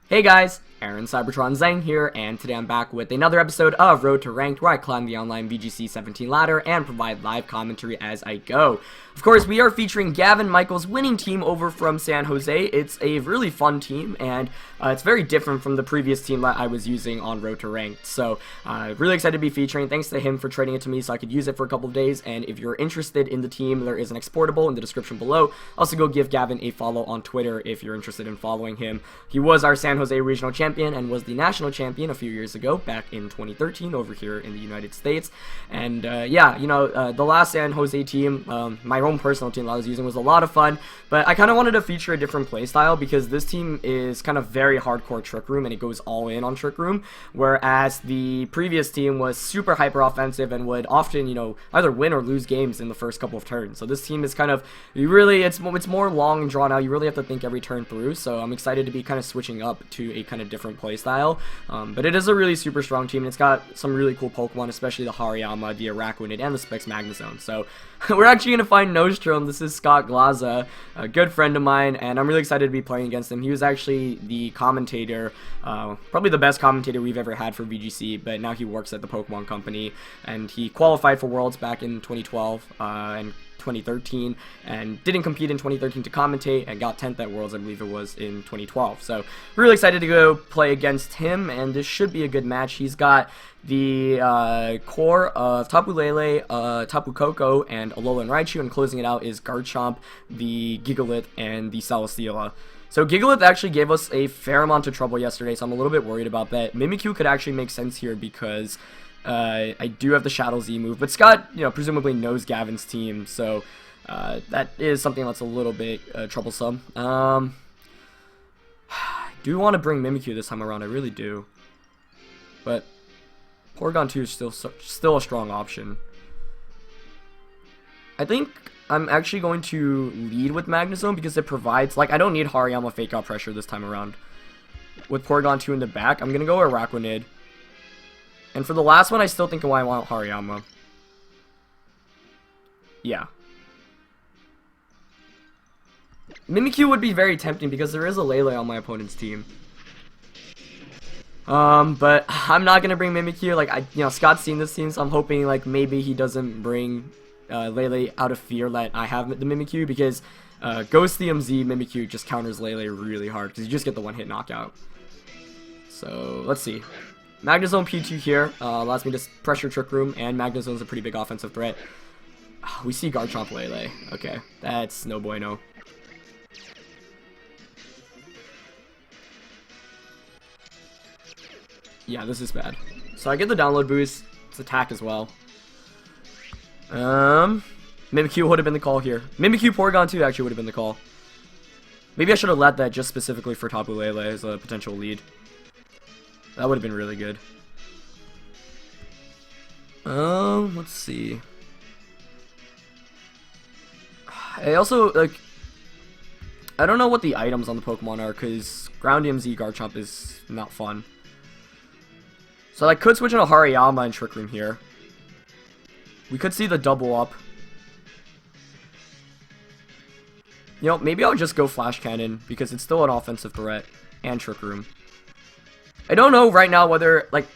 Hey guys, Aaron Cybertron Zhang here, and today I'm back with another episode of Road to Ranked, where I climb the online VGC 17 ladder and provide live commentary as I go. Of course, we are featuring Gavin Michael's winning team over from San Jose. It's a really fun team, and it's very different from the previous team that I was using on Road to Ranked. So, really excited to be featuring. Thanks to him for trading it to me so I could use it for a couple of days, and if you're interested in the team, there is an exportable in the description below. Also, go give Gavin a follow on Twitter if you're interested in following him. He was our San Jose regional champion and was the national champion a few years ago, back in 2013 over here in the United States. And yeah, you know, the last San Jose team, my own personal team that I was using, was a lot of fun, but I kind of wanted to feature a different playstyle because this team is kind of very hardcore Trick Room and it goes all in on Trick Room, whereas the previous team was super hyper offensive and would often, you know, either win or lose games in the first couple of turns. So this team is kind of, it's more long and drawn out. You really have to think every turn through, so I'm excited to be kind of switching up to a kind of different playstyle. But it is a really super strong team, and it's got some really cool Pokemon, especially the Hariyama, the Araquanid, and the Specs Magnezone. So we're actually going to find Nostrum. This is Scott Glaza, a good friend of mine, and I'm really excited to be playing against him. He was actually the commentator, probably the best commentator we've ever had for VGC, but now he works at the Pokemon Company, and he qualified for Worlds back in 2012, and 2013, and didn't compete in 2013 to commentate, and got 10th at Worlds, I believe it was, in 2012. So really excited to go play against him, and this should be a good match. He's got the core of Tapu Lele, Tapu Koko, and Alolan Raichu, and closing it out is Garchomp, the Gigalith, and the Celesteela. So Gigalith actually gave us a fair amount of trouble yesterday, so I'm a little bit worried about that. Mimikyu could actually make sense here because I do have the Shadow Z move, but Scott, you know, presumably knows Gavin's team, so that is something that's a little bit troublesome. I do want to bring Mimikyu this time around, I really do, but Porygon 2 is still a strong option. I think I'm actually going to lead with Magnezone because it provides, like, I don't need Hariyama Fake Out Pressure this time around. With Porygon 2 in the back, I'm going to go Araquanid. And for the last one, I still think I want Hariyama. Yeah. Mimikyu would be very tempting because there is a Lele on my opponent's team. But I'm not gonna bring Mimikyu. Like, you know, Scott's seen this team, so I'm hoping, like, maybe he doesn't bring Lele out of fear that I have the Mimikyu, because Ghost DMZ Mimikyu just counters Lele really hard because you just get the one-hit knockout. So let's see. Magnezone P2 here allows me to pressure Trick Room, and Magnezone's a pretty big offensive threat. We see Garchomp Lele. Okay, that's no bueno. Yeah, this is bad. So I get the download boost. It's attack as well. Mimikyu would have been the call here. Mimikyu Porygon 2 actually would have been the call. Maybe I should have let that just specifically for Tapu Lele as a potential lead. That would have been really good. Let's see. I also, like, I don't know what the items on the Pokemon are, because Ground DMZ Garchomp is not fun. So I could switch into Hariyama and Trick Room here. We could see the double up. You know, maybe I'll just go Flash Cannon, because it's still an offensive threat, and Trick Room. I don't know right now whether, like,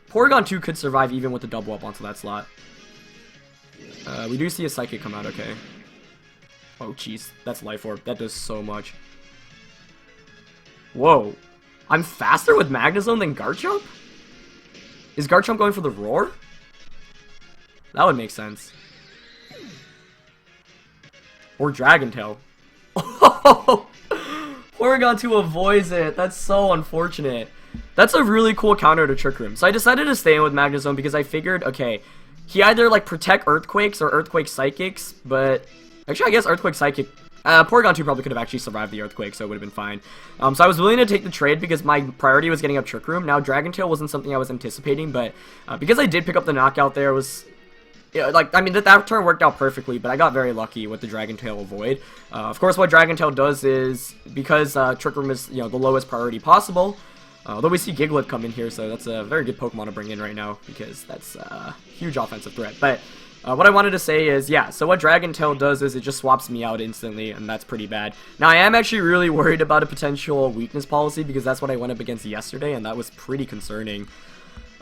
Porygon 2 could survive even with the double up onto that slot. We do see a Psychic come out, okay. Oh, jeez, that's Life Orb. That does so much. Whoa. I'm faster with Magnezone than Garchomp? Is Garchomp going for the Roar? That would make sense. Or Dragon Tail. Porygon 2 avoids it. That's so unfortunate. That's a really cool counter to Trick Room. So I decided to stay in with Magnezone because I figured, okay, he either, like, protect Earthquakes or Earthquake Psychics, but actually I guess Earthquake Psychic, Porygon 2 probably could have actually survived the Earthquake, so it would have been fine. So I was willing to take the trade because my priority was getting up Trick Room. Now, Dragon Tail wasn't something I was anticipating, but because I did pick up the knockout there, was, yeah, like, I mean, that turn worked out perfectly, but I got very lucky with the Dragon Tail avoid. Of course, what Dragon Tail does is, because Trick Room is, you know, the lowest priority possible, although we see Gigalith come in here, so that's a very good Pokemon to bring in right now, because that's a huge offensive threat. But What I wanted to say is, yeah, so what Dragon Tail does is it just swaps me out instantly, and that's pretty bad. Now, I am actually really worried about a potential weakness policy, because that's what I went up against yesterday, and that was pretty concerning.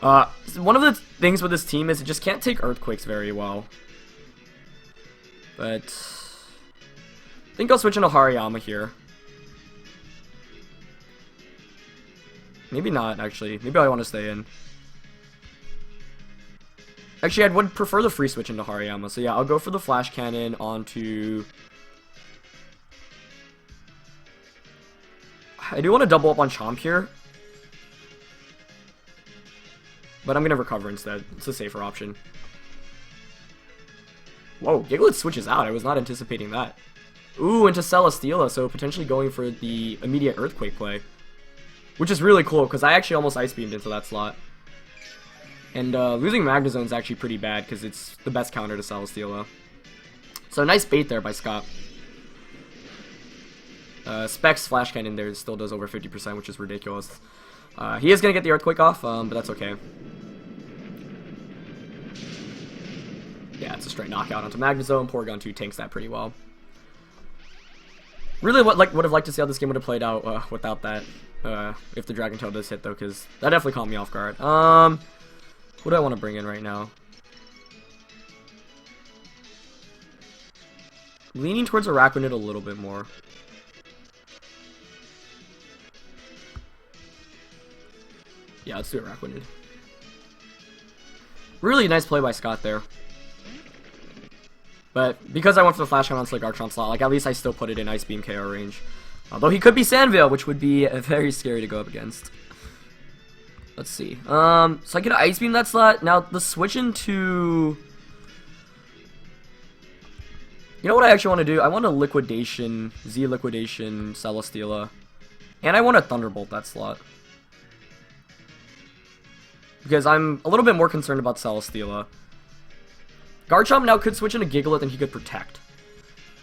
One of the things with this team is it just can't take Earthquakes very well. But I think I'll switch into Hariyama here. Maybe not, actually. Maybe I want to stay in. Actually, I would prefer the free switch into Hariyama. So yeah, I'll go for the Flash Cannon onto... I do want to double up on Chomp here. But I'm going to recover instead. It's a safer option. Whoa, Gigalith switches out. I was not anticipating that. Ooh, into Celesteela, so potentially going for the immediate Earthquake play. Which is really cool, because I actually almost Ice Beamed into that slot. And losing Magnezone is actually pretty bad, because it's the best counter to Celesteela. So nice bait there by Scott. Specs Flash Cannon there still does over 50%, which is ridiculous. He is going to get the Earthquake off, but that's okay. Yeah, it's a straight knockout onto Magnezone. Porygon 2 tanks that pretty well. Really would have liked to see how this game would have played out without that. If the Dragon Tail does hit, though, because that definitely caught me off guard. Who do I want to bring in right now? Leaning towards Araquanid a little bit more. Yeah, let's do Araquanid. Really nice play by Scott there. But because I went for the Flash Cannon onto the Garchomp slot, like, at least I still put it in Ice Beam KO range. Although he could be Sandveil, which would be very scary to go up against. Let's see. So I get Ice Beam that slot. Now, the switch into... You know what I actually want to do? I want a Liquidation, Z-Liquidation Celesteela. And I want to Thunderbolt that slot. Because I'm a little bit more concerned about Celesteela. Garchomp now could switch into Gigalith and he could Protect.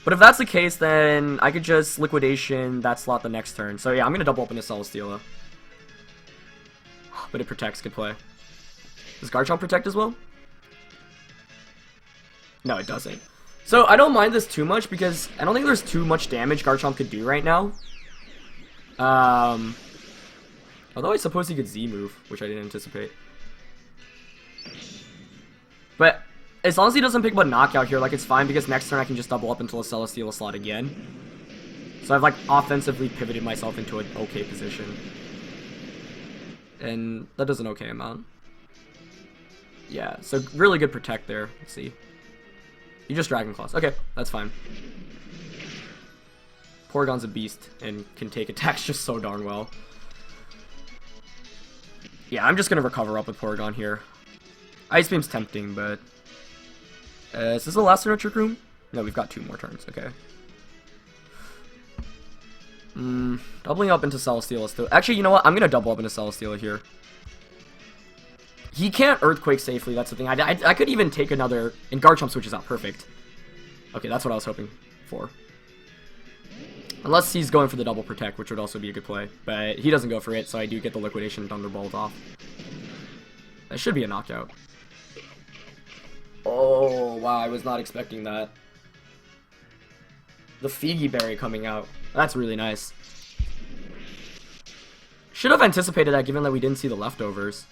But if that's the case, then I could just Liquidation that slot the next turn. So yeah, I'm going to double up into Celesteela. But it protects. Good play. Does Garchomp protect as well? No, it doesn't. So I don't mind this too much because I don't think there's too much damage Garchomp could do right now. Although I suppose he could Z-move, which I didn't anticipate. But as long as he doesn't pick up a knockout here, like, it's fine because next turn I can just double up until a Celesteela slot again. So I've, like, offensively pivoted myself into an okay position. And that does an okay amount. Yeah, so really good Protect there. Let's see. You just Dragon Claws. Okay, that's fine. Porygon's a beast and can take attacks just so darn well. Yeah, I'm just going to recover up with Porygon here. Ice Beam's tempting, but... is this the last turn of Trick Room? No, we've got 2 more turns. Okay. Doubling up into Celesteela still. Actually, you know what? I'm going to double up into Celesteela here. He can't Earthquake safely. That's the thing. I could even take another... And Garchomp switches out. Perfect. Okay, that's what I was hoping for. Unless he's going for the double Protect, which would also be a good play. But he doesn't go for it, so I do get the Liquidation Thunderbolt off. That should be a knockout. Oh, wow. I was not expecting that. The Figi Berry coming out. That's really nice. Should have anticipated that given that we didn't see the leftovers.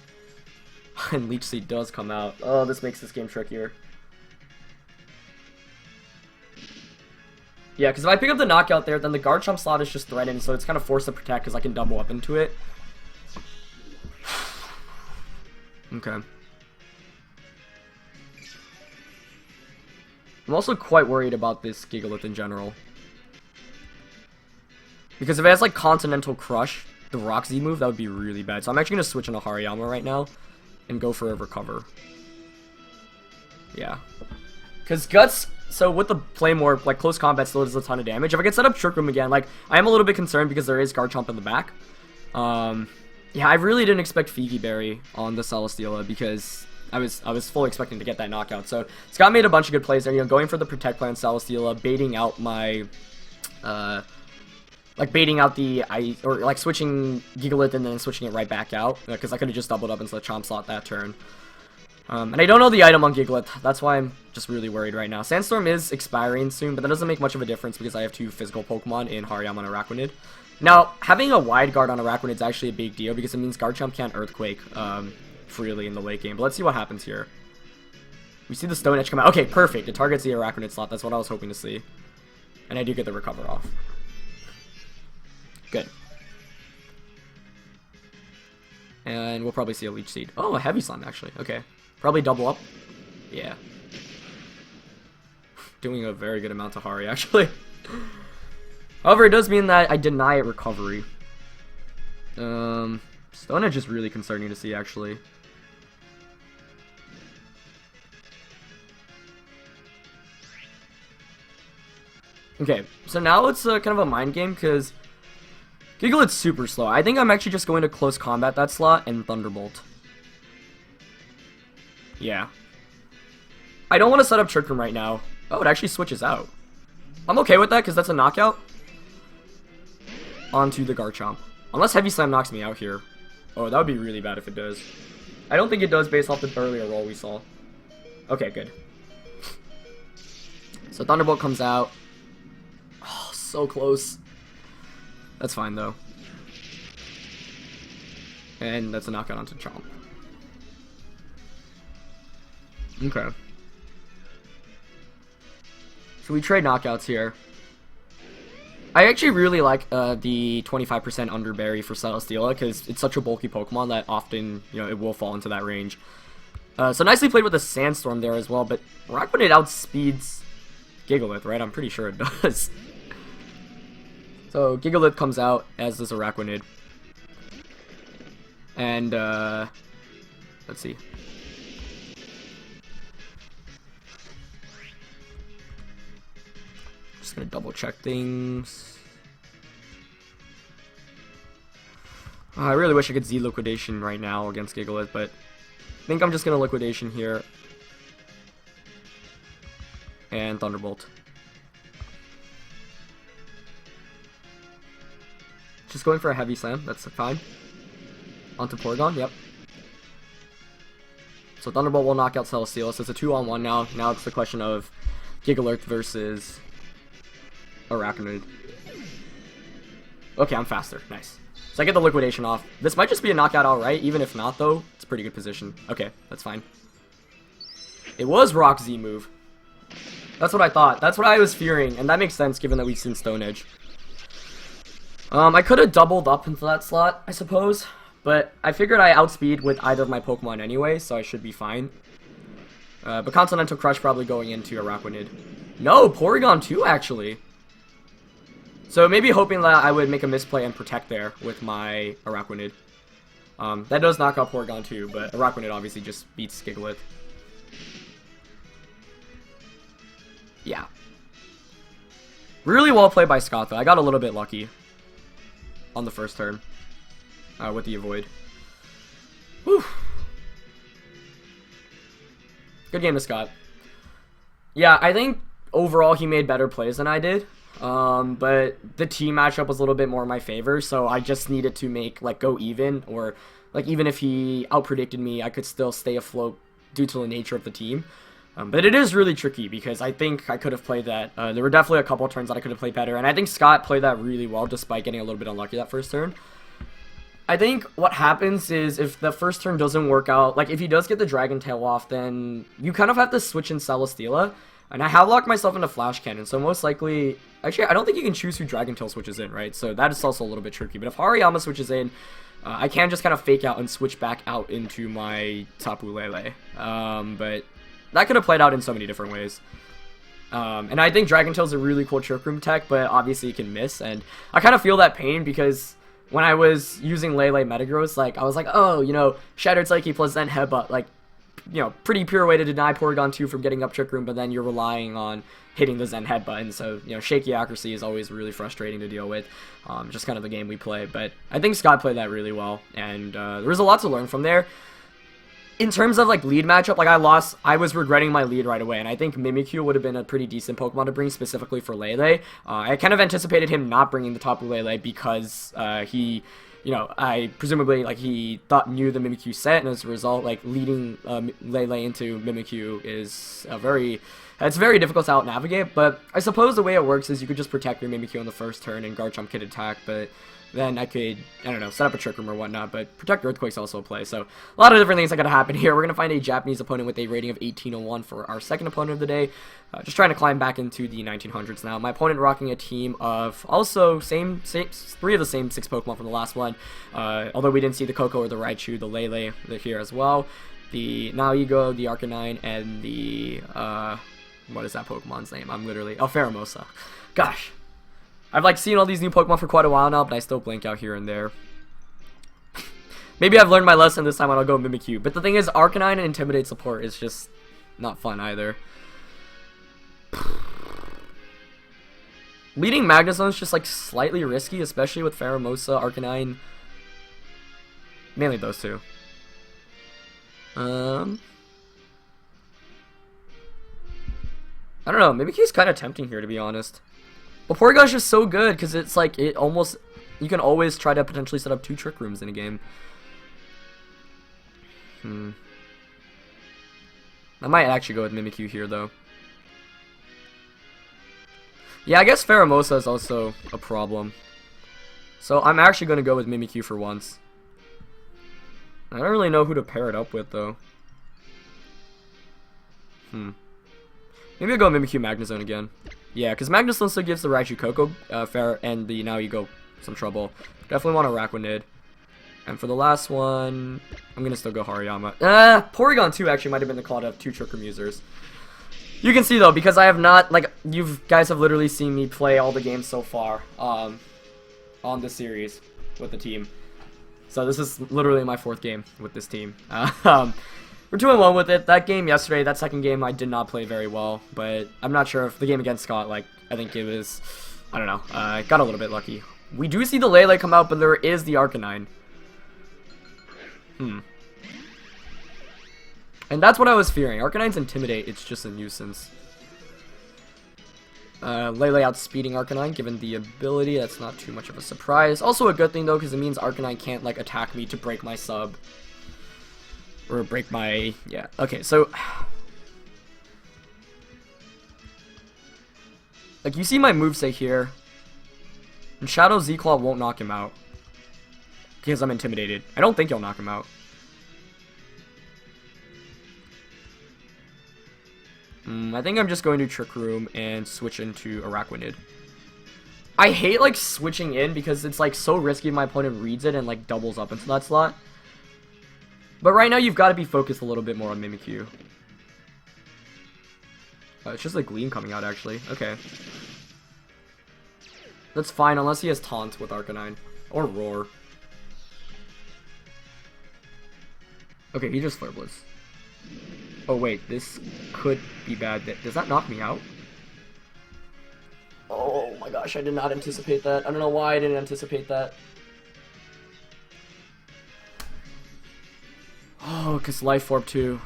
And Leech Seed does come out. Oh, this makes this game trickier. Yeah, because if I pick up the knockout there, then the Garchomp slot is just threatened, so it's kind of forced to Protect because I can double up into it. Okay. I'm also quite worried about this Gigalith in general. Because if it has, like, Continental Crush, the Rock Z move, that would be really bad. So I'm actually going to switch into Hariyama right now and go for a Recover. Yeah. Because Guts, so with the play more, like, close combat still does a ton of damage. If I get set up Trick Room again, like, I am a little bit concerned because there is Garchomp in the back. Yeah, I really didn't expect Figi Berry on the Celesteela because I was fully expecting to get that knockout. So Scott made a bunch of good plays there, you know, going for the Protect play on Celesteela, baiting out my, like baiting out the or like switching Gigalith and then switching it right back out because I could have just doubled up into the Chomp slot that turn. And I don't know the item on Gigalith. That's why I'm just really worried right now. Sandstorm is expiring soon, but that doesn't make much of a difference because I have 2 physical Pokemon in Hariyama and Araquanid. Now, having a wide guard on Araquanid is actually a big deal because it means Garchomp can't Earthquake freely in the late game. But let's see what happens here. We see the Stone Edge come out. Okay, perfect. It targets the Araquanid slot. That's what I was hoping to see. And I do get the recover off. Good. And we'll probably see a Leech Seed. Oh, a Heavy Slam, actually. Okay. Probably double up. Yeah. Doing a very good amount to Hari, actually. However, it does mean that I deny it recovery. Stone Edge is really concerning to see, actually. Okay, so now it's kind of a mind game, because Gigalith's super slow. I think I'm actually just going to close combat that slot and Thunderbolt. Yeah. I don't want to set up Trick Room right now. Oh, it actually switches out. I'm okay with that, because that's a knockout. Onto the Garchomp. Unless Heavy Slam knocks me out here. Oh, that would be really bad if it does. I don't think it does based off the earlier roll we saw. Okay, good. So Thunderbolt comes out. Oh, so close. That's fine, though. And that's a knockout onto Chomp. Okay. So we trade knockouts here. I actually really like the 25% Underberry for Celesteela because it's such a bulky Pokemon that often, it will fall into that range. So nicely played with the Sandstorm there as well, but Araquanid outspeeds Gigalith, right? I'm pretty sure it does. So Gigalith comes out as this Araquanid. And, let's see. Just gonna double check things. I really wish I could Z Liquidation right now against Gigalith, but I think I'm just gonna Liquidation here. And Thunderbolt. Just going for a Heavy Slam, that's fine. Onto Porygon, yep. So Thunderbolt will knock out Celesteela, so it's a 2-on-1 now. Now it's the question of Gigalith versus Araquanid. Okay, I'm faster. Nice. So I get the Liquidation off. This might just be a knockout outright. Even if not, though, it's a pretty good position. Okay, that's fine. It was Rock Z move. That's what I thought. That's what I was fearing, and that makes sense given that we've seen Stone Edge. I could have doubled up into that slot, I suppose, but I figured I outspeed with either of my Pokemon anyway, so I should be fine. But Continental Crush probably going into Araquanid. No, Porygon 2, actually. So maybe hoping that I would make a misplay and protect there with my Araquanid. That does knock out Porygon 2, but Araquanid obviously just beats Gigalith. Yeah. Really well played by Scott, though. I got a little bit lucky on the first turn with the Avoid. Whew. Good game to Scott. Yeah, I think overall he made better plays than I did. But the team matchup was a little bit more in my favor, so I just needed to make, go even, or, even if he outpredicted me, I could still stay afloat due to the nature of the team. But it is really tricky, because I think I could have played that. There were definitely a couple of turns that I could have played better, and I think Scott played that really well, despite getting a little bit unlucky that first turn. I think what happens is, if the first turn doesn't work out, if he does get the Dragon Tail off, then you kind of have to switch in Celesteela. And I have locked myself into Flash Cannon, so most likely... Actually, I don't think you can choose who Dragon Tail switches in, right? So that is also a little bit tricky. But if Hariyama switches in, I can just kind of fake out and switch back out into my Tapu Lele. But that could have played out in so many different ways. And I think Dragon Tail is a really cool Trick Room tech, but obviously it can miss. And I kind of feel that pain because when I was using Lele Metagross, I was like, oh, Shattered Psyche plus Zen Headbutt, pretty pure way to deny Porygon 2 from getting up Trick Room, but then you're relying on hitting the Zen Headbutt, and so, shaky accuracy is always really frustrating to deal with, just kind of the game we play, but I think Scott played that really well, and there was a lot to learn from there. In terms of, lead matchup, I was regretting my lead right away, and I think Mimikyu would have been a pretty decent Pokemon to bring, specifically for Lele. I kind of anticipated him not bringing the Tapu Lele because he you know, I presumably, like, he knew the Mimikyu set, and as a result, like, leading Lele into Mimikyu is it's very difficult to out-navigate, but I suppose the way it works is you could just protect your Mimikyu on the first turn and guard jump kid attack, but then I could, I don't know, set up a Trick Room or whatnot, but Protect Earthquake's also a play, so a lot of different things that gotta happen here. We're gonna find a Japanese opponent with a rating of 1801 for our second opponent of the day, just trying to climb back into the 1900s now. My opponent rocking a team of also three of the same 6 Pokemon from the last one, although we didn't see the Koko or the Raichu, the Lele here as well, the Naigo, the Arcanine, and the, what is that Pokemon's name? I'm literally, Pheromosa. Gosh. I've like seen all these new Pokemon for quite a while now, but I still blank out here and there. Maybe I've learned my lesson this time and I'll go Mimikyu. But the thing is, Arcanine and Intimidate support is just not fun either. Leading Magnezone is just like slightly risky, especially with Pheromosa, Arcanine. Mainly those two. I don't know, Mimikyu's kind of tempting here, to be honest. But Porygon's just so good, because it's like, you can always try to potentially set up 2 Trick Rooms in a game. I might actually go with Mimikyu here, though. Yeah, I guess Pheromosa is also a problem. So I'm actually going to go with Mimikyu for once. I don't really know who to pair it up with, though. Maybe I'll go Mimikyu Magnezone again. Yeah, because Magnezone still gives the Raichu Koko and the Naigo some trouble. Definitely want a Araquanid. And for the last one, I'm going to still go Hariyama. Porygon 2 actually might have been the call to have 2 Trick Room users. You can see, though, because I have not, like, you guys have literally seen me play all the games so far on this series with the team. So this is literally my 4th game with this team. We're 2-1 with it. That game yesterday, that second game, I did not play very well. But I'm not sure if the game against Scott, like, I think it was, I don't know, got a little bit lucky. We do see the Lele come out, but there is the Arcanine. And that's what I was fearing. Arcanine's Intimidate, it's just a nuisance. Lele outspeeding Arcanine, given the ability, that's not too much of a surprise. Also a good thing, though, because it means Arcanine can't, like, attack me to break my sub. Or break my... yeah. Okay, so... like, you see my moveset here. And Shadow Z-Claw won't knock him out. Because I'm intimidated. I don't think he'll knock him out. I think I'm just going to Trick Room and switch into Araquanid. I hate, like, switching in because it's, like, so risky if my opponent reads it and, like, doubles up into that slot. But right now, you've got to be focused a little bit more on Mimikyu. It's just a Gleam coming out, actually. Okay. That's fine, unless he has Taunt with Arcanine. Or Roar. Okay, he just Flare Blitz. Oh, wait, this could be bad. Does that knock me out? Oh my gosh, I did not anticipate that. I don't know why I didn't anticipate that. Oh, because Life Orb 2.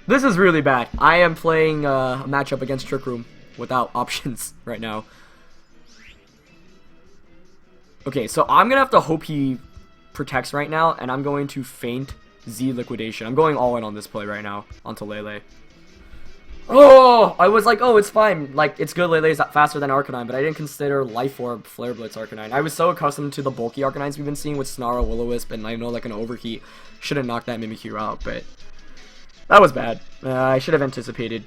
This is really bad. I am playing a matchup against Trick Room without options right now. Okay, so I'm going to have to hope he protects right now, and I'm going to feint Z Liquidation. I'm going all in on this play right now onto Lele. Oh, I was like, oh, it's fine. Like, it's good Lele's faster than Arcanine, but I didn't consider Life Orb Flare Blitz Arcanine. I was so accustomed to the bulky Arcanines we've been seeing with Snarl, Will-O-Wisp, and I know, like, an Overheat should have knocked that Mimikyu out, but that was bad. I should have anticipated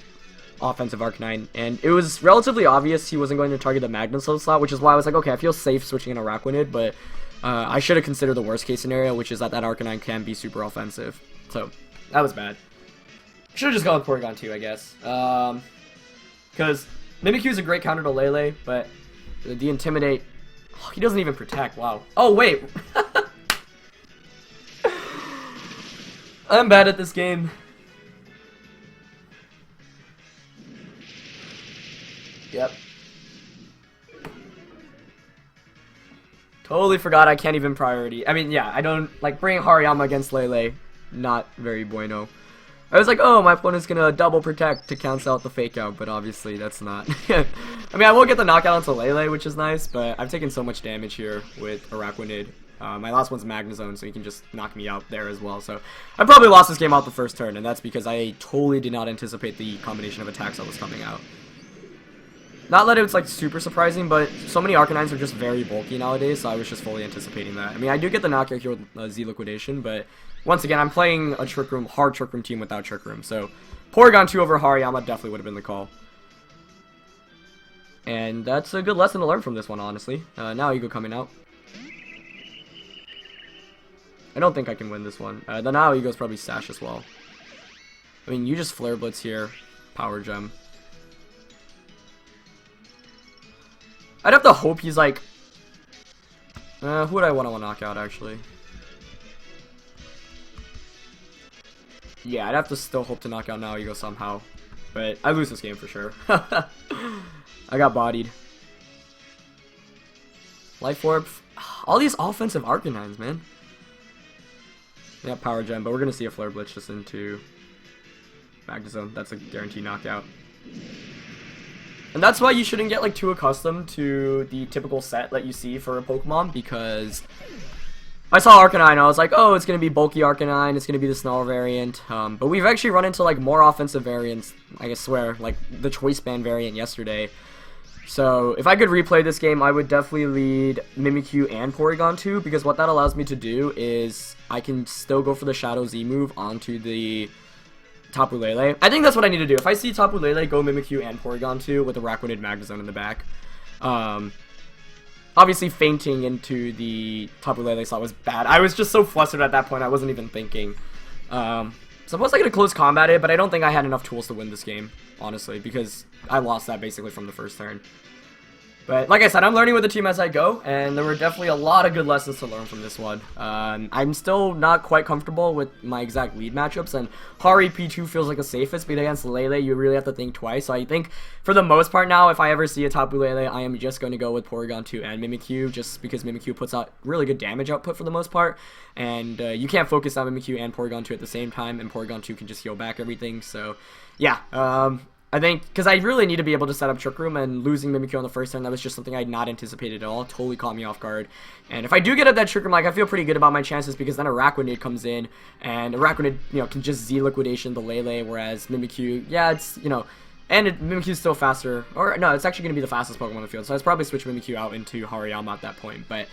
offensive Arcanine, and it was relatively obvious he wasn't going to target the Magnezone slot, which is why I was like, okay, I feel safe switching in Araquanid, but I should have considered the worst case scenario, which is that Arcanine can be super offensive. So, that was bad. Should have just gone with Porygon 2, I guess. Because Mimikyu is a great counter to Lele, but the Intimidate... oh, he doesn't even protect, wow. Oh, wait! I'm bad at this game. Yep. Totally forgot I can't even priority. I mean, yeah, I don't... like, bringing Hariyama against Lele, not very bueno. I was like, oh, my opponent's gonna double protect to cancel out the fake out, but obviously that's not. I mean, I will get the knockout onto Lele, which is nice, but I've taken so much damage here with Araquanid. My last one's Magnezone, so he can just knock me out there as well. So I probably lost this game out the first turn, and that's because I totally did not anticipate the combination of attacks that was coming out. Not that it was like super surprising, but so many Arcanines are just very bulky nowadays, so I was just fully anticipating that. I mean, I do get the knockout here with Z Liquidation, but once again, I'm playing a Trick Room, hard Trick Room team without Trick Room, so Porygon 2 over Hariyama definitely would have been the call. And that's a good lesson to learn from this one, honestly. Now Ego coming out. I don't think I can win this one. The now Ego's probably Sash as well. I mean, you just Flare Blitz here, Power Gem. I'd have to hope he's like... who would I want to knock out, actually? Yeah, I'd have to still hope to knock out now Ego somehow. But I lose this game for sure. I got bodied. Life Orb. All these offensive Arcanines, man. Yeah, Power Gem, but we're going to see a Flare Blitz just into Magnezone. That's a guaranteed knockout. And that's why you shouldn't get like too accustomed to the typical set that you see for a Pokemon, because I saw Arcanine, I was like, oh, it's going to be bulky Arcanine, it's going to be the Snarl variant, but we've actually run into like more offensive variants, I swear, like the Choice Band variant yesterday. So if I could replay this game, I would definitely lead Mimikyu and Porygon 2, because what that allows me to do is I can still go for the Shadow Z move onto the Tapu Lele. I think that's what I need to do. If I see Tapu Lele, go Mimikyu and Porygon 2 with a Araquanid Magnezone in the back. Obviously, fainting into the Tapu Lele slot was bad. I was just so flustered at that point, I wasn't even thinking. Suppose I could have close combated, but I don't think I had enough tools to win this game, honestly, because I lost that basically from the first turn. But like I said, I'm learning with the team as I go, and there were definitely a lot of good lessons to learn from this one. I'm still not quite comfortable with my exact lead matchups, and Hari P2 feels like the safest, but against Lele, you really have to think twice. So I think, for the most part now, if I ever see a Tapu Lele, I am just going to go with Porygon 2 and Mimikyu, just because Mimikyu puts out really good damage output for the most part, and you can't focus on Mimikyu and Porygon 2 at the same time, and Porygon 2 can just heal back everything, so yeah. I think, because I really need to be able to set up Trick Room, and losing Mimikyu on the first turn, that was just something I had not anticipated at all. Totally caught me off guard. And if I do get up that Trick Room, like, I feel pretty good about my chances, because then Araquanid comes in, and Araquanid, you know, can just Z Liquidation the Lele, whereas Mimikyu, yeah, it's, you know, and Mimikyu's still faster, or no, it's actually going to be the fastest Pokemon on the field, so I'd probably switch Mimikyu out into Hariyama at that point, but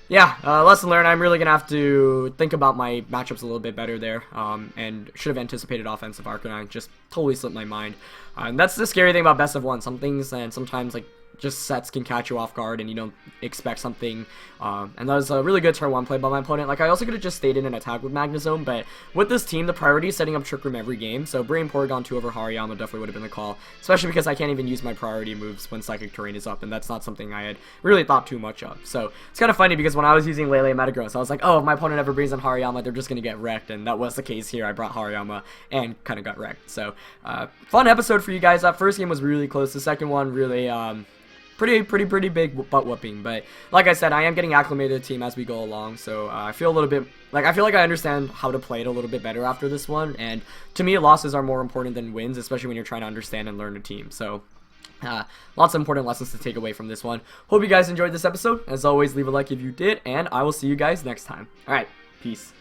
yeah, lesson learned. I'm really going to have to think about my matchups a little bit better there, and should have anticipated offensive Arcanine. Just totally slipped my mind. And that's the scary thing about best of one. Some things and sometimes like just sets can catch you off guard and you don't expect something. And that was a really good turn 1 play by my opponent. Like, I also could have just stayed in an attack with Magnezone, but with this team, the priority is setting up Trick Room every game. So bringing Porygon 2 over Hariyama definitely would have been the call, especially because I can't even use my priority moves when Psychic Terrain is up, and that's not something I had really thought too much of. So it's kind of funny because when I was using Lele and Metagross, I was like, oh, if my opponent ever brings in Hariyama, they're just going to get wrecked, and that was the case here. I brought Hariyama and kind of got wrecked. So fun episode for you guys. That first game was really close. The second one really pretty big butt whooping, but like I said, I am getting acclimated to the team as we go along, so I feel a little bit like I understand how to play it a little bit better after this one, and to me, losses are more important than wins, especially when you're trying to understand and learn a team. So lots of important lessons to take away from this one. Hope you guys enjoyed this episode. As always, leave a like if you did, and I will see you guys next time. Alright, peace.